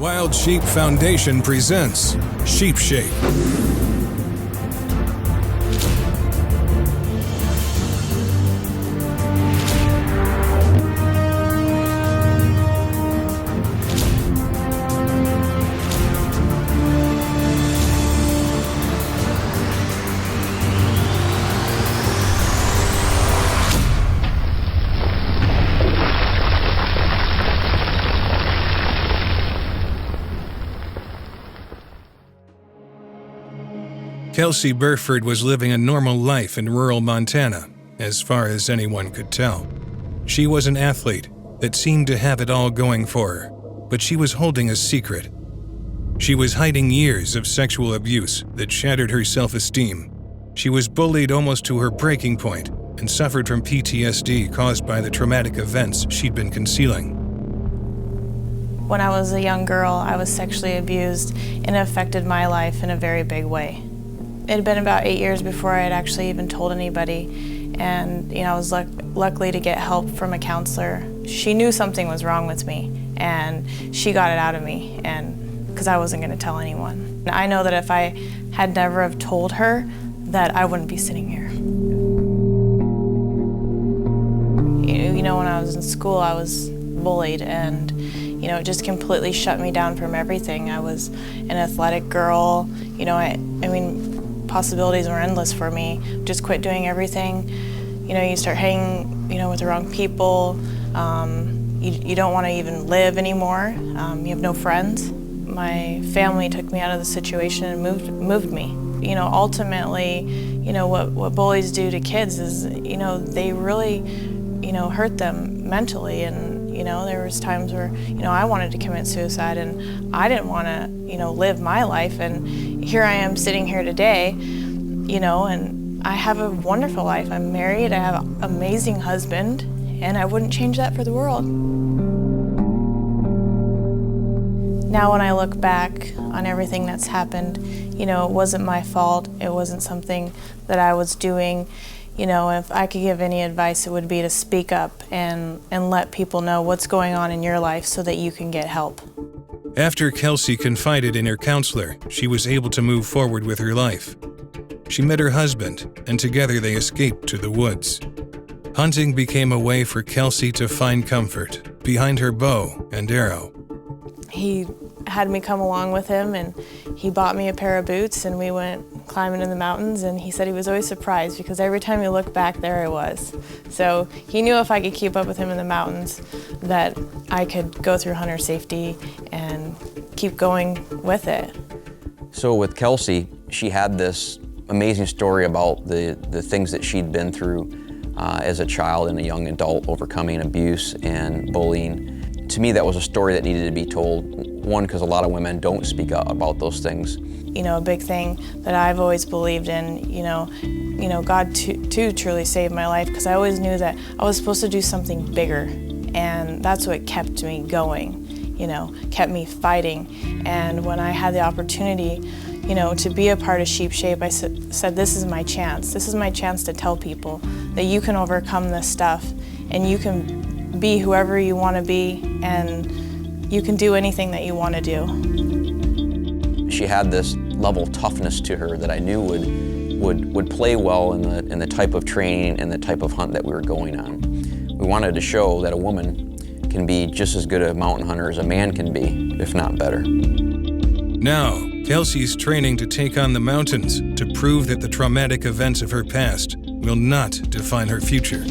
Wild Sheep Foundation presents Sheep Shape. Kelsey Burford was living a normal life in rural Montana, as far as anyone could tell. She was an athlete that seemed to have it all going for her, but she was holding a secret. She was hiding years of sexual abuse that shattered her self-esteem. She was bullied almost to her breaking point and suffered from PTSD caused by the traumatic events she'd been concealing. When I was a young girl, I was sexually abused, and it affected my life in a very big way. It had been about 8 years before I had actually even told anybody, and I was lucky to get help from a counselor. She knew something was wrong with me, and she got it out of me, and because I wasn't going to tell anyone. I know that if I had never have told her, that I wouldn't be sitting here. When I was in school, I was bullied, and it just completely shut me down from everything. I was an athletic girl. Possibilities were endless for me. Just quit doing everything. You start hanging, with the wrong people. You don't want to even live anymore. You have no friends. My family took me out of the situation and moved me. Ultimately, what bullies do to kids is, they really, hurt them mentally. And there was times where, I wanted to commit suicide, and I didn't want to, live my life. And here I am sitting here today, and I have a wonderful life. I'm married, I have an amazing husband, and I wouldn't change that for the world. Now when I look back on everything that's happened, it wasn't my fault. It wasn't something that I was doing. If I could give any advice, it would be to speak up and let people know what's going on in your life so that you can get help. After Kelsey confided in her counselor, she was able to move forward with her life. She met her husband, and together they escaped to the woods. Hunting became a way for Kelsey to find comfort behind her bow and arrow. He had me come along with him, and he bought me a pair of boots, and we went climbing in the mountains, and he said he was always surprised because every time he looked back, there I was. So he knew if I could keep up with him in the mountains that I could go through hunter safety and keep going with it. So with Kelsey, she had this amazing story about the things that she'd been through as a child and a young adult, overcoming abuse and bullying. To me, that was a story that needed to be told. One, because a lot of women don't speak up about those things. A big thing that I've always believed in, God too truly saved my life, because I always knew that I was supposed to do something bigger, and that's what kept me going, kept me fighting. And when I had the opportunity, to be a part of Sheep Shape, I said, this is my chance. This is my chance to tell people that you can overcome this stuff, and you can be whoever you want to be, and you can do anything that you want to do. She had this level of toughness to her that I knew would play well in the type of training and the type of hunt that we were going on. We wanted to show that a woman can be just as good a mountain hunter as a man can be, if not better. Now, Kelsey's training to take on the mountains to prove that the traumatic events of her past will not define her future.